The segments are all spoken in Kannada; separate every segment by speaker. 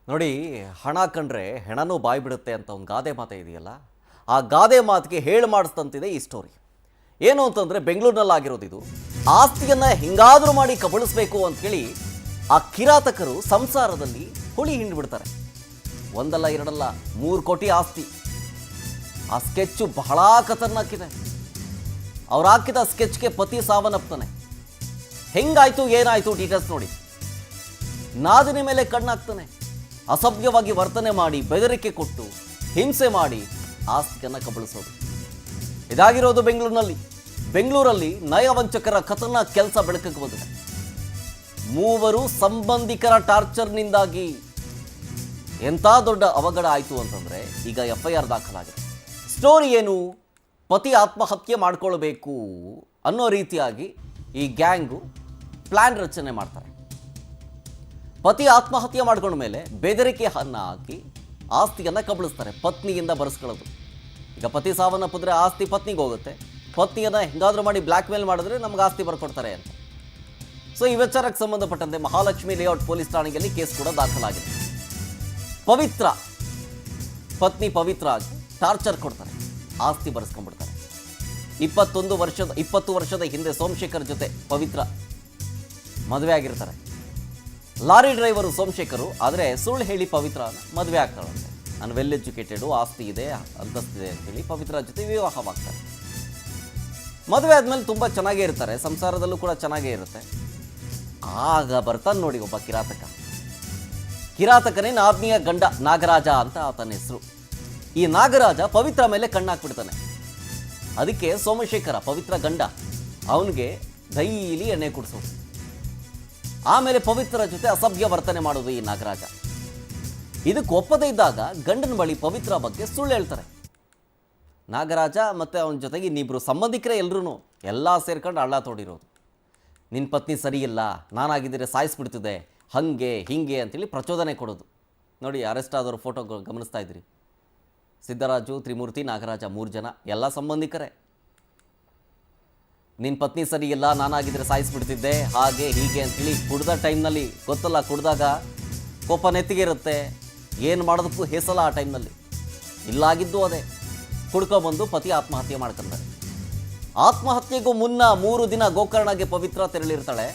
Speaker 1: ನೋಡಿ, ಹಣ ಕಂಡ್ರೆ ಹೆಣನೂ ಬಾಯಿ ಬಿಡುತ್ತೆ ಅಂತ ಒಂದು ಗಾದೆ ಮಾತೆ ಇದೆಯಲ್ಲ, ಆ ಗಾದೆ ಮಾತಿಗೆ ಹೇಳು ಮಾಡಿಸ್ತಂತಿದೆ ಈ ಸ್ಟೋರಿ. ಏನು ಅಂತಂದರೆ, ಬೆಂಗಳೂರಿನಲ್ಲಾಗಿರೋದು ಇದು. ಆಸ್ತಿಯನ್ನು ಹಿಂಗಾದರೂ ಮಾಡಿ ಕಬಳಿಸ್ಬೇಕು ಅಂತೇಳಿ ಆ ಕಿರಾತಕರು ಸಂಸಾರದಲ್ಲಿ ಹುಳಿ ಹಿಂಡ್ಬಿಡ್ತಾರೆ. ಒಂದಲ್ಲ ಎರಡಲ್ಲ 3 ಕೋಟಿ ಆಸ್ತಿ. ಆ ಸ್ಕೆಚ್ಚು ಬಹಳ ಖತರ್ನಾಕಿದೆ. ಅವ್ರು ಹಾಕಿದ ಸ್ಕೆಚ್ಗೆ ಪತಿ ಸಾವನ್ನಪ್ತಾನೆ. ಹೆಂಗಾಯ್ತು ಏನಾಯ್ತು ಡೀಟೇಲ್ಸ್ ನೋಡಿ. ನಾದಿನ ಮೇಲೆ ಕಣ್ಣಾಗ್ತಾನೆ. ಅಸಭ್ಯವಾಗಿ ವರ್ತನೆ ಮಾಡಿ, ಬೆದರಿಕೆ ಕೊಟ್ಟು, ಹಿಂಸೆ ಮಾಡಿ ಆಸ್ತಿಯನ್ನು ಕಬಳಿಸೋದು. ಇದಾಗಿರೋದು ಬೆಂಗಳೂರಲ್ಲಿ ನಯವಂಚಕರ ಖತರ್ನಾಕ್ ಕೆಲಸ ಬೆಳಕಿಗೆ ಬಂದಿದೆ. 3 ಸಂಬಂಧಿಕರ ಟಾರ್ಚರ್ನಿಂದಾಗಿ ಎಂಥ ದೊಡ್ಡ ಅವಘಡ ಆಯಿತು ಅಂತಂದರೆ, ಈಗ FIR ದಾಖಲಾಗಿದೆ. ಸ್ಟೋರಿ ಏನು? ಪತಿ ಆತ್ಮಹತ್ಯೆ ಮಾಡ್ಕೊಳ್ಬೇಕು ಅನ್ನೋ ರೀತಿಯಾಗಿ ಈ ಗ್ಯಾಂಗು ಪ್ಲ್ಯಾನ್ ರಚನೆ ಮಾಡ್ತಾರೆ. ಪತಿ ಆತ್ಮಹತ್ಯೆ ಮಾಡ್ಕೊಂಡ ಮೇಲೆ ಬೆದರಿಕೆ ಹಾಕಿ ಆಸ್ತಿಯನ್ನು ಕಬಳಿಸ್ತಾರೆ. ಪತ್ನಿಯಿಂದ ಬರೆಸ್ಕೊಳ್ಳೋದು. ಈಗ ಪತಿ ಸಾವನ್ನಪ್ಪಿದ್ರೆ ಆಸ್ತಿ ಪತ್ನಿಗೆ ಹೋಗುತ್ತೆ. ಪತ್ನಿಯನ್ನು ಹಿಂಗಾದ್ರೂ ಮಾಡಿ ಬ್ಲ್ಯಾಕ್ ಮೇಲ್ ಮಾಡಿದ್ರೆ ನಮ್ಗೆ ಆಸ್ತಿ ಬರ್ಕೊಡ್ತಾರೆ ಅಂತ. ಸೊ ಈ ವಿಚಾರಕ್ಕೆ ಸಂಬಂಧಪಟ್ಟಂತೆ ಮಹಾಲಕ್ಷ್ಮಿ ಲೇಔಟ್ ಪೊಲೀಸ್ ಠಾಣೆಯಲ್ಲಿ ಕೇಸ್ ಕೂಡ ದಾಖಲಾಗಿದೆ. ಪತ್ನಿ ಪವಿತ್ರ ಟಾರ್ಚರ್ ಕೊಡ್ತಾರೆ, ಆಸ್ತಿ ಬರೆಸ್ಕೊಂಡ್ಬಿಡ್ತಾರೆ. 20 ವರ್ಷದ ಹಿಂದೆ ಸೋಮಶೇಖರ್ ಜೊತೆ ಪವಿತ್ರ ಮದುವೆ ಆಗಿರ್ತಾರೆ. ಲಾರಿ ಡ್ರೈವರು ಸೋಮಶೇಖರು, ಆದರೆ ಸುಳ್ಳು ಹೇಳಿ ಪವಿತ್ರ ಮದುವೆ ಆಗ್ತಾಳಂತೆ. ನಾನು ವೆಲ್ ಎಜುಕೇಟೆಡು, ಆಸ್ತಿ ಇದೆ, ಅಂತಸ್ತಿದೆ ಅಂತೇಳಿ ಪವಿತ್ರ ಜೊತೆ ವಿವಾಹವಾಗ್ತಾರೆ. ಮದುವೆ ಆದಮೇಲೆ ತುಂಬ ಚೆನ್ನಾಗೇ ಇರ್ತಾರೆ, ಸಂಸಾರದಲ್ಲೂ ಕೂಡ ಚೆನ್ನಾಗೇ ಇರುತ್ತೆ. ಆಗ ಬರ್ತಾನೆ ನೋಡಿ ಒಬ್ಬ ಕಿರಾತಕನೇ ಆತ್ಮೀಯ ಗಂಡ ನಾಗರಾಜ ಅಂತ ಆತನ ಹೆಸರು. ಈ ನಾಗರಾಜ ಪವಿತ್ರ ಮೇಲೆ ಕಣ್ಣಾಕ್ಬಿಡ್ತಾನೆ. ಅದಕ್ಕೆ ಸೋಮಶೇಖರ ಪವಿತ್ರ ಗಂಡ ಅವನಿಗೆ ಡೈಲಿ ಎಣ್ಣೆ ಕುಡಿಸೋದು. ಆಮೇಲೆ ಪವಿತ್ರ ಜೊತೆ ಅಸಭ್ಯ ವರ್ತನೆ ಮಾಡೋದು ಈ ನಾಗರಾಜ. ಇದಕ್ಕೆ ಒಪ್ಪದೇ ಇದ್ದಾಗ ಗಂಡನ ಬಳಿ ಪವಿತ್ರ ಬಗ್ಗೆ ಸುಳ್ಳು ಹೇಳ್ತಾರೆ. ನಾಗರಾಜ ಮತ್ತು ಅವನ ಜೊತೆಗೆ ಇನ್ನಿಬ್ಬರು ಸಂಬಂಧಿಕರೇ ಎಲ್ಲ ಸೇರ್ಕೊಂಡು ಹಳ್ಳ ತೋಡಿರೋದು. ನಿನ್ನ ಪತ್ನಿ ಸರಿಯಿಲ್ಲ, ನಾನಾಗಿದ್ದರೆ ಸಾಯಿಸ್ಬಿಡ್ತಿದ್ದೆ, ಹಾಗೆ ಹೀಗೆ ಅಂತೇಳಿ ಪ್ರಚೋದನೆ ಕೊಡೋದು. ನೋಡಿ, ಅರೆಸ್ಟ್ ಆದವ್ರ ಫೋಟೋ ಗಮನಿಸ್ತಾ ಇದ್ರಿ. ಸಿದ್ದರಾಜು, ತ್ರಿಮೂರ್ತಿ, ನಾಗರಾಜ 3 ಜನ ಎಲ್ಲ ಸಂಬಂಧಿಕರೇ. ನಿನ್ನ ಪತ್ನಿ ಸರಿಯಿಲ್ಲ, ನಾನಾಗಿದ್ದರೆ ಸಾಯಿಸ್ಬಿಡ್ತಿದ್ದೆ, ಹಾಗೆ ಹೀಗೆ ಅಂತೇಳಿ ಕುಡ್ದ ಟೈಮ್ನಲ್ಲಿ ಗೊತ್ತಲ್ಲ, ಕುಡ್ದಾಗ ಕೋಪ ನೆತ್ತಿಗೆ ಇರುತ್ತೆ, ಏನು ಮಾಡೋದಕ್ಕೂ ಹೇಸಲ್ಲ ಆ ಟೈಮ್ನಲ್ಲಿ. ಇಲ್ಲಾಗಿದ್ದು ಅದೇ, ಕುಡ್ಕೊಬಂದು ಪತಿ ಆತ್ಮಹತ್ಯೆ ಮಾಡ್ಕೊಂತಾರೆ. ಆತ್ಮಹತ್ಯೆಗೂ ಮುನ್ನ 3 ದಿನ ಗೋಕರ್ಣಗೆ ಪವಿತ್ರ ತೆರಳಿರ್ತಾಳೆ.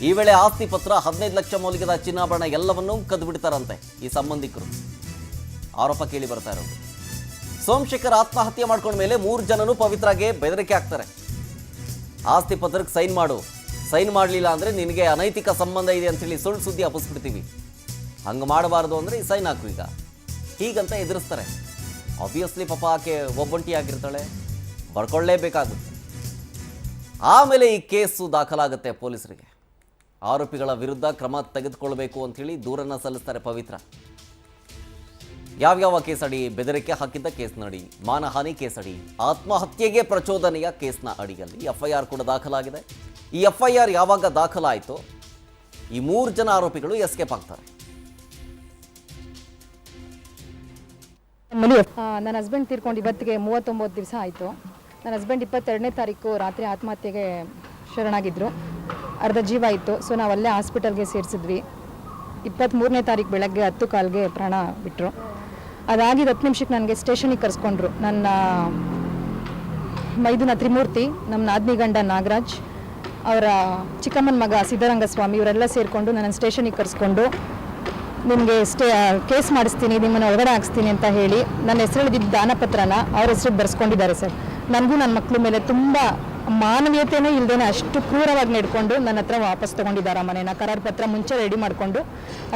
Speaker 1: ಈ ವೇಳೆ ಆಸ್ತಿ ಪತ್ರ, 15 ಲಕ್ಷ ಮೌಲ್ಯದ ಚಿನ್ನಾಭರಣ ಎಲ್ಲವನ್ನೂ ಕದ್ದು ಬಿಡ್ತಾರಂತೆ ಈ ಸಂಬಂಧಿಕರು. ಆರೋಪ ಕೇಳಿ ಬರ್ತಾ ಇರೋದು. ಸೋಮಶೇಖರ್ ಆತ್ಮಹತ್ಯೆ ಮಾಡ್ಕೊಂಡ ಮೇಲೆ 3 ಜನನು ಪವಿತ್ರಾಗೆ ಬೆದರಿಕೆ ಹಾಕ್ತಾರೆ. ಆಸ್ತಿ ಪತ್ರಕ್ಕೆ ಸೈನ್ ಮಾಡಲಿಲ್ಲ ಅಂದರೆ ನಿನಗೆ ಅನೈತಿಕ ಸಂಬಂಧ ಇದೆ ಅಂತೇಳಿ ಸುಳ್ಳು ಸುದ್ದಿ ಹಬ್ಬಿಸ್ಬಿಡ್ತೀವಿ, ಹಂಗೆ ಮಾಡಬಾರ್ದು ಅಂದರೆ ಈ ಸೈನ್ ಹಾಕು ಈಗ, ಹೀಗಂತ ಎದುರಿಸ್ತಾರೆ. ಆಬ್ವಿಯಸ್ಲಿ ಪಾಪ ಆಕೆ ಒಬ್ಬಂಟಿಯಾಗಿರ್ತಾಳೆ, ಬರ್ಕೊಳ್ಳೇಬೇಕಾಗುತ್ತೆ. ಆಮೇಲೆ ಈ ಕೇಸು ದಾಖಲಾಗುತ್ತೆ ಪೊಲೀಸರಿಗೆ. ಆರೋಪಿಗಳ ವಿರುದ್ಧ ಕ್ರಮ ತೆಗೆದುಕೊಳ್ಬೇಕು ಅಂಥೇಳಿ ದೂರನ್ನು ಸಲ್ಲಿಸ್ತಾರೆ ಪವಿತ್ರ. ಯಾವ್ಯಾವ ಕೇಸಡಿ? ಬೆದರಿಕೆ ಹಾಕಿದ್ದ ಕೇಸ್ನಡಿ, ಮಾನಹಾನಿ ಕೇಸಡಿ, ಆತ್ಮಹತ್ಯೆಗೆ ಪ್ರಚೋದನೆಯ ಕೇಸ್ನ ಅಡಿಯಲ್ಲಿ FIR ಕೂಡ ದಾಖಲಾಗಿದೆ. ಈ FIR ಯಾವಾಗ ದಾಖಲಾಯಿತೋ ಈ 3 ಜನ ಆರೋಪಿಗಳು ಎಸ್ಕೇಪ್ ಆಗ್ತಾರೆ.
Speaker 2: ನನ್ನ ಹಸ್ಬೆಂಡ್ ತೀರ್ಕೊಂಡು ಇವತ್ತಿಗೆ 39 ದಿವಸ ಆಯಿತು. ನನ್ನ ಹಸ್ಬೆಂಡ್ 22ನೇ ತಾರೀಕು ರಾತ್ರಿ ಆತ್ಮಹತ್ಯೆಗೆ ಶರಣಾಗಿದ್ದರು. ಅರ್ಧ ಜೀವ ಇತ್ತು. ಸೊ ನಾವಲ್ಲೇ ಹಾಸ್ಪಿಟಲ್ಗೆ ಸೇರಿಸಿದ್ವಿ. 23ನೇ ತಾರೀಕು ಬೆಳಗ್ಗೆ 10 ಕಾಲ್ಗೆ ಪ್ರಾಣ ಬಿಟ್ಟರು. ಅದಾಗಿದ್ದು 10 ನಿಮಿಷಕ್ಕೆ ನನಗೆ ಸ್ಟೇಷನಿಗೆ ಕರೆಸ್ಕೊಂಡ್ರು. ನನ್ನ ಮೈದುನ ತ್ರಿಮೂರ್ತಿ, ನಮ್ಮ ನಾದ್ನಿ ಗಂಡ ನಾಗರಾಜ್, ಅವರ ಚಿಕ್ಕಮ್ಮನ ಮಗ ಸಿದ್ದರಂಗಸ್ವಾಮಿ, ಇವರೆಲ್ಲ ಸೇರಿಕೊಂಡು ನನ್ನ ಸ್ಟೇಷನಿಗೆ ಕರೆಸ್ಕೊಂಡು ನಿಮಗೆ ಕೇಸ್ ಮಾಡಿಸ್ತೀನಿ, ನಿಮ್ಮನ್ನು ಒಳಗಡೆ ಹಾಕ್ಸ್ತೀನಿ ಅಂತ ಹೇಳಿ ನನ್ನ ಹೆಸರಿಡಿದ್ದ ದಾನಪತ್ರನ ಅವ್ರ ಹೆಸರಿಗೆ ಬರೆಸ್ಕೊಂಡಿದ್ದಾರೆ ಸರ್. ನನಗೂ ನನ್ನ ಮಕ್ಕಳ ಮೇಲೆ ತುಂಬ ಮಾನವೀಯತೆಯೇ ಇಲ್ಲದೇನೆ ಅಷ್ಟು ಕ್ರೂರವಾಗಿ ನಡ್ಕೊಂಡು ನನ್ನ ಹತ್ರ ವಾಪಸ್ ತೊಗೊಂಡಿದ್ದಾರೆ. ಮನೇನ ಕರಾರು ಪತ್ರ ಮುಂಚೆ ರೆಡಿ ಮಾಡಿಕೊಂಡು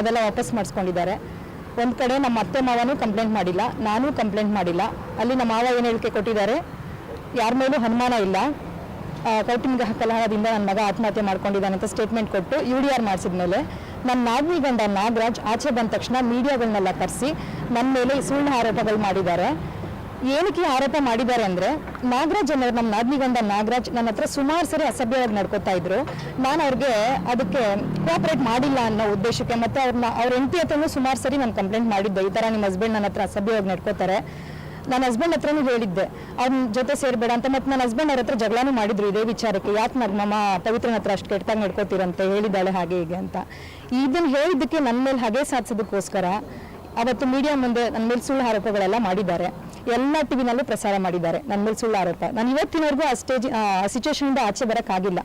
Speaker 2: ಅದೆಲ್ಲ ವಾಪಸ್ ಮಾಡಿಸ್ಕೊಂಡಿದ್ದಾರೆ. ಒಂದು ಕಡೆ ನಮ್ಮ ಅತ್ತೆ ಮಾವನೂ ಕಂಪ್ಲೇಂಟ್ ಮಾಡಿಲ್ಲ, ನಾನೂ ಕಂಪ್ಲೇಂಟ್ ಮಾಡಿಲ್ಲ. ಅಲ್ಲಿ ನಮ್ಮ ಮಾವ ಏನು ಹೇಳಿಕೆ ಕೊಟ್ಟಿದ್ದಾರೆ, ಯಾರ ಮೇಲೂ ಅನುಮಾನ ಇಲ್ಲ, ಕೌಟುಂಬಿಕ ಕಲಹದಿಂದ ನನ್ನ ಮಗ ಆತ್ಮಹತ್ಯೆ ಮಾಡ್ಕೊಂಡಿದ್ದಾನೆ ಅಂತ ಸ್ಟೇಟ್ಮೆಂಟ್ ಕೊಟ್ಟು UDR ಮಾಡಿಸಿದ ಮೇಲೆ ನನ್ನ ನಾದ್ನಿ ಗಂಡ ನಾಗರಾಜ್ ಆಚೆ ಬಂದ ತಕ್ಷಣ ಮೀಡಿಯಾಗಳನ್ನೆಲ್ಲ ಕರೆಸಿ ನನ್ನ ಮೇಲೆ ಸುಳ್ಳು ಆರೋಪಗಳು ಮಾಡಿದ್ದಾರೆ. ಏನಕ್ಕೆ ಆರೋಪ ಮಾಡಿದ್ದಾರೆ ಅಂದರೆ, ನಾಗರಾಜ್ ಅನ್ನೋರು, ನಮ್ಮ ನಾದ್ನಿ ಗಂಡ ನಾಗರಾಜ್ ನನ್ನ ಹತ್ರ ಸುಮಾರು ಸರಿ ಅಸಭ್ಯವಾಗಿ ನಡ್ಕೋತಾ ಇದ್ರು. ನಾನು ಅವ್ರಿಗೆ ಅದಕ್ಕೆ ಕೋಆಪ್ರೇಟ್ ಮಾಡಿಲ್ಲ ಅನ್ನೋ ಉದ್ದೇಶಕ್ಕೆ, ಮತ್ತು ಅವ್ರ ಹೆಂಡತಿ ಹತ್ರನೂ ಸುಮಾರು ಸರಿ ನಾನು ಕಂಪ್ಲೇಂಟ್ ಮಾಡಿದ್ದೆ, ಈ ಥರ ನಿಮ್ಮ ಹಸ್ಬೆಂಡ್ ನನ್ನ ಹತ್ರ ಅಸಭ್ಯವಾಗಿ ನಡ್ಕೋತಾರೆ, ನನ್ನ ಹಸ್ಬೆಂಡ್ ಹತ್ರನೂ ಹೇಳಿದ್ದೆ ಅವ್ನ ಜೊತೆ ಸೇರ್ಬೇಡ ಅಂತ. ಮತ್ತು ನನ್ನ ಹಸ್ಬೆಂಡ್ ಅವ್ರ ಹತ್ರ ಜಗಳನೂ ಮಾಡಿದ್ರು ಇದೇ ವಿಚಾರಕ್ಕೆ, ಯಾಕೆ ನಮ್ಮ ಪವಿತ್ರನ ಹತ್ರ ಅಷ್ಟು ಕೆಟ್ಟದಾಗಿ ನಡ್ಕೋತೀರಂತೆ, ಹೇಳಿದ್ದಾಳೆ ಹಾಗೆ ಹೀಗೆ ಅಂತ. ಇದನ್ನು ಹೇಳಿದ್ದಕ್ಕೆ ನನ್ನ ಮೇಲೆ ಹಾಗೆ ಸಾಧಿಸೋದಕ್ಕೋಸ್ಕರ ಅವತ್ತು ಮೀಡಿಯಾ ಮುಂದೆ ನನ್ನ ಮೇಲೆ ಸುಳ್ಳು ಆರೋಪಗಳೆಲ್ಲ ಮಾಡಿದ್ದಾರೆ. ಎಲ್ಲ ಟಿವಿನಲ್ಲೂ ಪ್ರಸಾರ ಮಾಡಿದ್ದಾರೆ ನನ್ನ ಮೇಲೆ ಸುಳ್ಳು ಆರೋಪ. ನಾನು ಇವತ್ತಿನವರೆಗೂ ಆ ಸಿಚುವೇಶನಿಂದ ಆಚೆ ಬರೋಕ್ಕಾಗಿಲ್ಲ.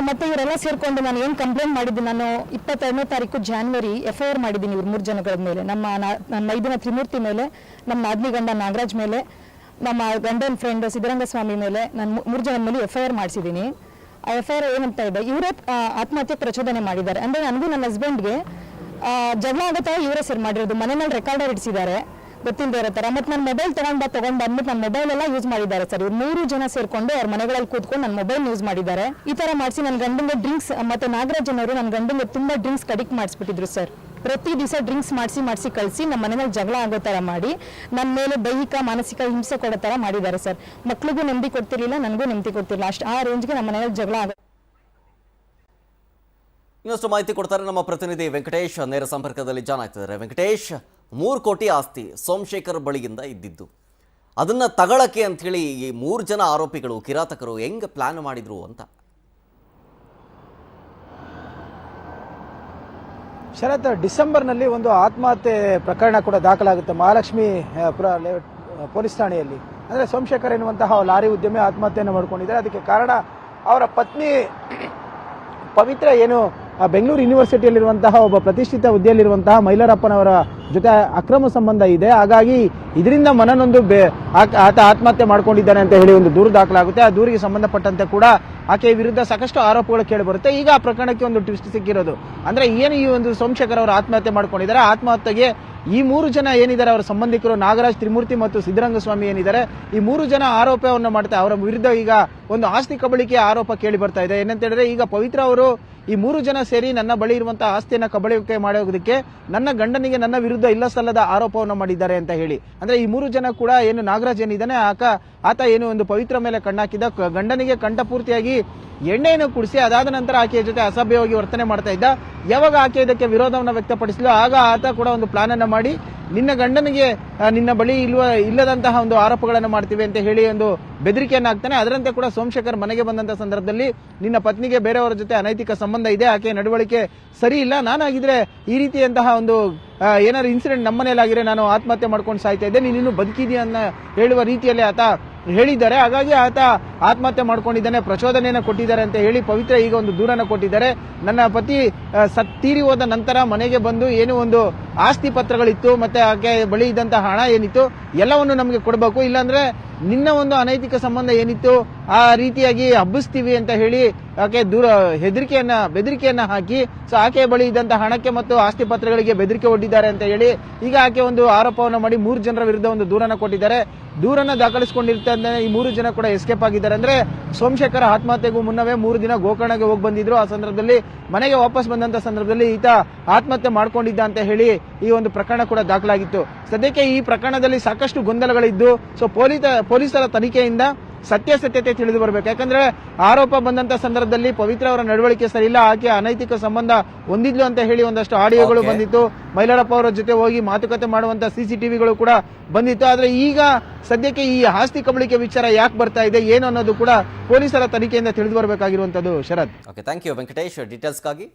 Speaker 2: ಮತ್ತೆ ಇವರೆಲ್ಲ ಸೇರಿಕೊಂಡು ನಾನು ಏನು ಕಂಪ್ಲೇಂಟ್ ಮಾಡಿದ್ದು, ನಾನು 22ನೇ ತಾರೀಕು ಜಾನ್ವರಿ FIR ಮಾಡಿದ್ದೀನಿ ಇವ್ರು 3 ಜನಗಳ ಮೇಲೆ, ನನ್ನ ಮೈದಿನ ತ್ರಿಮೂರ್ತಿ ಮೇಲೆ, ನಮ್ಮ ನಾದ್ನಿ ಗಂಡ ನಾಗರಾಜ್ ಮೇಲೆ, ನಮ್ಮ ಗಂಡನ ಫ್ರೆಂಡ್ ಸಿದ್ದರಂಗಸ್ವಾಮಿ ಮೇಲೆ, ನಾನು 3 ಜನ ಮೇಲೆ FIR ಮಾಡಿಸಿದ್ದೀನಿ. ಆ FIR ಏನಂತ ಇದೆ, ಇವರೇ ಆತ್ಮಹತ್ಯೆ ಪ್ರಚೋದನೆ ಮಾಡಿದ್ದಾರೆ. ಅಂದರೆ ನನಗೂ ನನ್ನ ಹಸ್ಬೆಂಡ್ಗೆ ಜಗಳ ಆಗೋ ಥರ ಇವರೇ ಸೇರ್ ಮಾಡಿರೋದು. ಮನೆಯಲ್ಲಿ ರೆಕಾರ್ಡರ್ ಇಡಿಸಿದ್ದಾರೆ ಗೊತ್ತಿಲ್ಲದೆ ಇರೋ ಥರ. ಮತ್ತು ನನ್ನ ಮೊಬೈಲ್ ತಗೊಂಡು ಅಂದ್ಬಿಟ್ಟು ನನ್ನ ಮೊಬೈಲ್ ಎಲ್ಲ ಯೂಸ್ ಮಾಡಿದ್ದಾರೆ ಸರ್. ಇವ್ರು 3 ಜನ ಸೇರ್ಕೊಂಡು ಅವ್ರ ಮನೆಗಳಲ್ಲಿ ಕೂತ್ಕೊಂಡು ನನ್ನ ಮೊಬೈಲ್ ಯೂಸ್ ಮಾಡಿದ್ದಾರೆ. ಈ ಥರ ಮಾಡಿಸಿ ನನ್ನ ಗಂಡಂಗೆ ಡ್ರಿಂಕ್ಸ್, ಮತ್ತು ನಾಗರಾಜನ್ ಅವರು ನನ್ನ ಗಂಡಂಗೆ ತುಂಬ ಡ್ರಿಂಕ್ಸ್ ಕಡಿಕ್ ಮಾಡಿಸ್ಬಿಟ್ಟಿದ್ರು ಸರ್. ಪ್ರತಿ ದಿವಸ ಡ್ರಿಂಕ್ಸ್ ಮಾಡಿಸಿ ಕಳಿಸಿ ನಮ್ಮ ಮನೆಯಲ್ಲಿ ಜಗಳ ಆಗೋ ಥರ ಮಾಡಿ ನನ್ನ ಮೇಲೆ ದೈಹಿಕ ಮಾನಸಿಕ ಹಿಂಸೆ ಕೊಡೋ ಥರ ಮಾಡಿದ್ದಾರೆ ಸರ್. ಮಕ್ಳಿಗೂ ನೆಮ್ಮದಿ ಕೊಡ್ತಿರ್ಲಿಲ್ಲ, ನನಗೂ ನೆಮ್ಮದಿ ಕೊಡ್ತಿರ್ಲಿಲ್ಲ. ಅಷ್ಟು ಆ ರೇಂಜ್ಗೆ ನಮ್ಮ ಮನೆಯಲ್ಲಿ ಜಗಳ ಆಗ.
Speaker 1: ಇನ್ನಷ್ಟು ಮಾಹಿತಿ ಕೊಡ್ತಾರೆ ನಮ್ಮ ಪ್ರತಿನಿಧಿ ವೆಂಕಟೇಶ್, ನೇರ ಸಂಪರ್ಕದಲ್ಲಿ ಜಾಯ್ನ್ ಆಗ್ತಿದ್ದಾರೆ. ವೆಂಕಟೇಶ್, 3 ಕೋಟಿ ಆಸ್ತಿ ಸೋಮಶೇಖರ್ ಬಳಿಯಿಂದ ಇದ್ದಿದ್ದು, ಅದನ್ನ ತಗೊಳಕ್ಕೆ ಅಂಥೇಳಿ ಈ 3 ಜನ ಆರೋಪಿಗಳು ಕಿರಾತಕರು ಹೆಂಗ್ ಪ್ಲಾನ್ ಮಾಡಿದ್ರು ಅಂತ.
Speaker 3: ಶರತ್, ಡಿಸೆಂಬರ್ನಲ್ಲಿ ಒಂದು ಆತ್ಮಹತ್ಯೆ ಪ್ರಕರಣ ಕೂಡ ದಾಖಲಾಗುತ್ತೆ ಮಹಾಲಕ್ಷ್ಮಿ ಪೊಲೀಸ್ ಠಾಣೆಯಲ್ಲಿ. ಅಂದರೆ ಸೋಮಶೇಖರ್ ಎನ್ನುವಂತಹ ಲಾರಿ ಉದ್ಯಮಿ ಆತ್ಮಹತ್ಯೆಯನ್ನು ಮಾಡ್ಕೊಂಡಿದ್ದಾರೆ. ಅದಕ್ಕೆ ಕಾರಣ ಅವರ ಪತ್ನಿ ಪವಿತ್ರ ಏನು ಬೆಂಗಳೂರು ಯೂನಿವರ್ಸಿಟಿಯಲ್ಲಿರುವಂತಹ ಒಬ್ಬ ಪ್ರತಿಷ್ಠಿತ ಹುದ್ದೆಯಲ್ಲಿರುವಂತಹ ಮೈಲಾರಪ್ಪನವರ ಜೊತೆ ಅಕ್ರಮ ಸಂಬಂಧ ಇದೆ. ಹಾಗಾಗಿ ಇದರಿಂದ ಮನನೊಂದು ಆತ ಆತ್ಮಹತ್ಯೆ ಮಾಡ್ಕೊಂಡಿದ್ದಾನೆ ಅಂತ ಹೇಳಿ ಒಂದು ದೂರು ದಾಖಲಾಗುತ್ತೆ. ಆ ದೂರಿಗೆ ಸಂಬಂಧಪಟ್ಟಂತೆ ಕೂಡ ಆಕೆಯ ವಿರುದ್ಧ ಸಾಕಷ್ಟು ಆರೋಪಗಳು ಕೇಳಿ ಬರುತ್ತೆ. ಈಗ ಆ ಪ್ರಕರಣಕ್ಕೆ ಒಂದು ಟ್ವಿಸ್ಟ್ ಸಿಕ್ಕಿರೋದು ಅಂದ್ರೆ ಏನು, ಈ ಒಂದು ಸೋಮಶೇಖರ್ ಅವರು ಆತ್ಮಹತ್ಯೆ ಮಾಡ್ಕೊಂಡಿದ್ದಾರೆ. ಆತ್ಮಹತ್ಯೆಗೆ ಈ 3 ಜನ ಏನಿದ್ದಾರೆ ಅವರ ಸಂಬಂಧಿಕರು ನಾಗರಾಜ್, ತ್ರಿಮೂರ್ತಿ ಮತ್ತು ಸಿದ್ದರಂಗಸ್ವಾಮಿ ಏನಿದ್ದಾರೆ, ಈ 3 ಜನ ಆರೋಪವನ್ನು ಮಾಡ್ತಾರೆ. ಅವರ ವಿರುದ್ಧ ಈಗ ಒಂದು ಆಸ್ತಿ ಕಬಳಿಕೆ ಆರೋಪ ಕೇಳಿ ಬರ್ತಾ ಇದೆ. ಏನಂತ ಹೇಳಿದ್ರೆ, ಈಗ ಪವಿತ್ರ ಅವರು ಈ 3 ಜನ ಸೇರಿ ನನ್ನ ಬಳಿ ಇರುವಂತಹ ಆಸ್ತಿಯನ್ನ ಕಬಳಿಕೆ ಮಾಡೋದಕ್ಕೆ ನನ್ನ ಗಂಡನಿಗೆ ನನ್ನ ವಿರುದ್ಧ ಇಲ್ಲ ಸಲ್ಲದ ಆರೋಪವನ್ನು ಮಾಡಿದ್ದಾರೆ ಅಂತ ಹೇಳಿ. ಅಂದ್ರೆ ಈ 3 ಜನ ಕೂಡ ಏನು ನಾಗರಾಜ್ ಏನಿದ್ದಾನೆ ಆತ ಏನು ಒಂದು ಪವಿತ್ರ ಮೇಲೆ ಕಣ್ಣಾಕಿದ್ದ, ಗಂಡನಿಗೆ ಕಂಠಪೂರ್ತಿಯಾಗಿ ಎಣ್ಣೆಯನ್ನು ಕುಡಿಸಿ ಅದಾದ ನಂತರ ಆಕೆಯ ಜೊತೆ ಅಸಭ್ಯವಾಗಿ ವರ್ತನೆ ಮಾಡ್ತಾ ಇದ್ದ. ಯಾವಾಗ ಆಕೆ ಇದಕ್ಕೆ ವಿರೋಧವನ್ನು ವ್ಯಕ್ತಪಡಿಸಲು ಆಗ ಆತ ಕೂಡ ಒಂದು ಪ್ಲಾನ್ ಅನ್ನ ಮಾಡಿ ನಿನ್ನ ಗಂಡನಿಗೆ ನಿನ್ನ ಬಳಿ ಇಲ್ಲದಂತಹ ಒಂದು ಆರೋಪಗಳನ್ನು ಮಾಡ್ತೀವಿ ಅಂತ ಹೇಳಿ ಒಂದು ಬೆದರಿಕೆಯನ್ನು ಹಾಕ್ತಾನೆ. ಅದರಂತೆ ಕೂಡ ಸೋಮಶೇಖರ್ ಮನೆಗೆ ಬಂದಂತಹ ಸಂದರ್ಭದಲ್ಲಿ ನಿನ್ನ ಪತ್ನಿಗೆ ಬೇರೆಯವರ ಜೊತೆ ಅನೈತಿಕ ಸಂಬಂಧ ಇದೆ, ಆಕೆಯ ನಡವಳಿಕೆ ಸರಿ ಇಲ್ಲ, ನಾನಾಗಿದ್ರೆ ಈ ರೀತಿಯಂತಹ ಒಂದು ಏನಾದ್ರು ಇನ್ಸಿಡೆಂಟ್ ನಮ್ಮನೇಲಾಗಿದ್ರೆ ನಾನು ಆತ್ಮಹತ್ಯೆ ಮಾಡ್ಕೊಂಡು ಸಾಯ್ತಾ ಇದ್ದೆ, ನೀನು ಇನ್ನೂ ಅನ್ನ ಹೇಳುವ ರೀತಿಯಲ್ಲಿ ಆತ ಹೇಳಿದ್ದಾರೆ. ಹಾಗಾಗಿ ಆತ ಆತ್ಮಹತ್ಯೆ ಮಾಡ್ಕೊಂಡಿದ್ದಾನೆ, ಪ್ರಚೋದನೆಯನ್ನು ಕೊಟ್ಟಿದ್ದಾರೆ ಅಂತ ಹೇಳಿ ಪವಿತ್ರ ಈಗ ಒಂದು ದೂರನ್ನು ಕೊಟ್ಟಿದ್ದಾರೆ. ನನ್ನ ಪತಿ ತೀರಿ ಹೋದ ನಂತರ ಮನೆಗೆ ಬಂದು ಏನು ಒಂದು ಆಸ್ತಿ ಪತ್ರಗಳಿತ್ತು ಮತ್ತೆ ಆಕೆ ಬಳಿ ಇದ್ದಂತಹ ಹಣ ಏನಿತ್ತು ಎಲ್ಲವನ್ನು ನಮಗೆ ಕೊಡಬೇಕು, ಇಲ್ಲಾಂದ್ರೆ ನಿನ್ನ ಒಂದು ಅನೈತಿಕ ಸಂಬಂಧ ಏನಿತ್ತು ಆ ರೀತಿಯಾಗಿ ಹಬ್ಬಿಸ್ತೀವಿ ಅಂತ ಹೇಳಿ ಆಕೆ ಬೆದರಿಕೆಯನ್ನ ಹಾಕಿ ಆಕೆಯ ಬಳಿ ಇದ್ದಂತಹ ಹಣಕ್ಕೆ ಮತ್ತು ಆಸ್ತಿ ಪತ್ರಗಳಿಗೆ ಬೆದರಿಕೆ ಒಡ್ಡಿದ್ದಾರೆ ಅಂತ ಹೇಳಿ ಈಗ ಆಕೆ ಒಂದು ಆರೋಪವನ್ನು ಮಾಡಿ 3 ಜನರ ವಿರುದ್ಧ ಒಂದು ದೂರನ್ನು ಕೊಟ್ಟಿದ್ದಾರೆ. ದೂರನ್ನ ದಾಖಲಿಸಿಕೊಂಡಿರ್ತಾರೆ. ಈ 3 ಜನ ಕೂಡ ಎಸ್ಕೇಪ್ ಆಗಿದ್ದಾರೆ. ಅಂದ್ರೆ ಸೋಮಶೇಖರ್ ಆತ್ಮಹತ್ಯೆಗೂ ಮುನ್ನವೇ 3 ದಿನ ಗೋಕರ್ಣಗೆ ಹೋಗಿ ಬಂದಿದ್ರು. ಆ ಸಂದರ್ಭದಲ್ಲಿ ಮನೆಗೆ ವಾಪಸ್ ಬಂದಂತ ಸಂದರ್ಭದಲ್ಲಿ ಈತ ಆತ್ಮಹತ್ಯೆ ಮಾಡ್ಕೊಂಡಿದ್ದ ಅಂತ ಹೇಳಿ ಈ ಒಂದು ಪ್ರಕರಣ ಕೂಡ ದಾಖಲಾಗಿತ್ತು. ಸದ್ಯಕ್ಕೆ ಈ ಪ್ರಕರಣದಲ್ಲಿ ಸಾಕಷ್ಟು ಗೊಂದಲಗಳಿದ್ದು ಪೊಲೀಸರ ತನಿಖೆಯಿಂದ ಸತ್ಯಾಸತ್ಯತೆ ತಿಳಿದು ಬರಬೇಕು. ಯಾಕಂದ್ರೆ ಆರೋಪ ಬಂದಂತ ಸಂದರ್ಭದಲ್ಲಿ ಪವಿತ್ರ ಅವರ ನಡವಳಿಕೆ ಸರಿಯಿಲ್ಲ, ಆಕೆ ಅನೈತಿಕ ಸಂಬಂಧ ಹೊಂದಿದ್ಲು ಅಂತ ಹೇಳಿ ಒಂದಷ್ಟು ಆಡಿಯೋಗಳು ಬಂದಿತ್ತು. ಮೈಲಾರಪ್ಪ ಅವರ ಜೊತೆ ಹೋಗಿ ಮಾತುಕತೆ ಮಾಡುವಂತ CCTVಗಳು ಕೂಡ ಬಂದಿತ್ತು. ಆದ್ರೆ ಈಗ ಸದ್ಯಕ್ಕೆ ಈ ಆಸ್ತಿ ಕಬಳಿಕೆ ವಿಚಾರ ಯಾಕೆ ಬರ್ತಾ ಇದೆ ಏನು ಅನ್ನೋದು ಕೂಡ ಪೊಲೀಸರ ತನಿಖೆಯಿಂದ ತಿಳಿದು ಬರಬೇಕಾಗಿರುವಂತದ್ದು. ಶರತ್,
Speaker 1: ಓಕೆ, ಥ್ಯಾಂಕ್ ಯು ವೆಂಕಟೇಶ್ ಡೀಟೇಲ್ಸ್ಗಾಗಿ.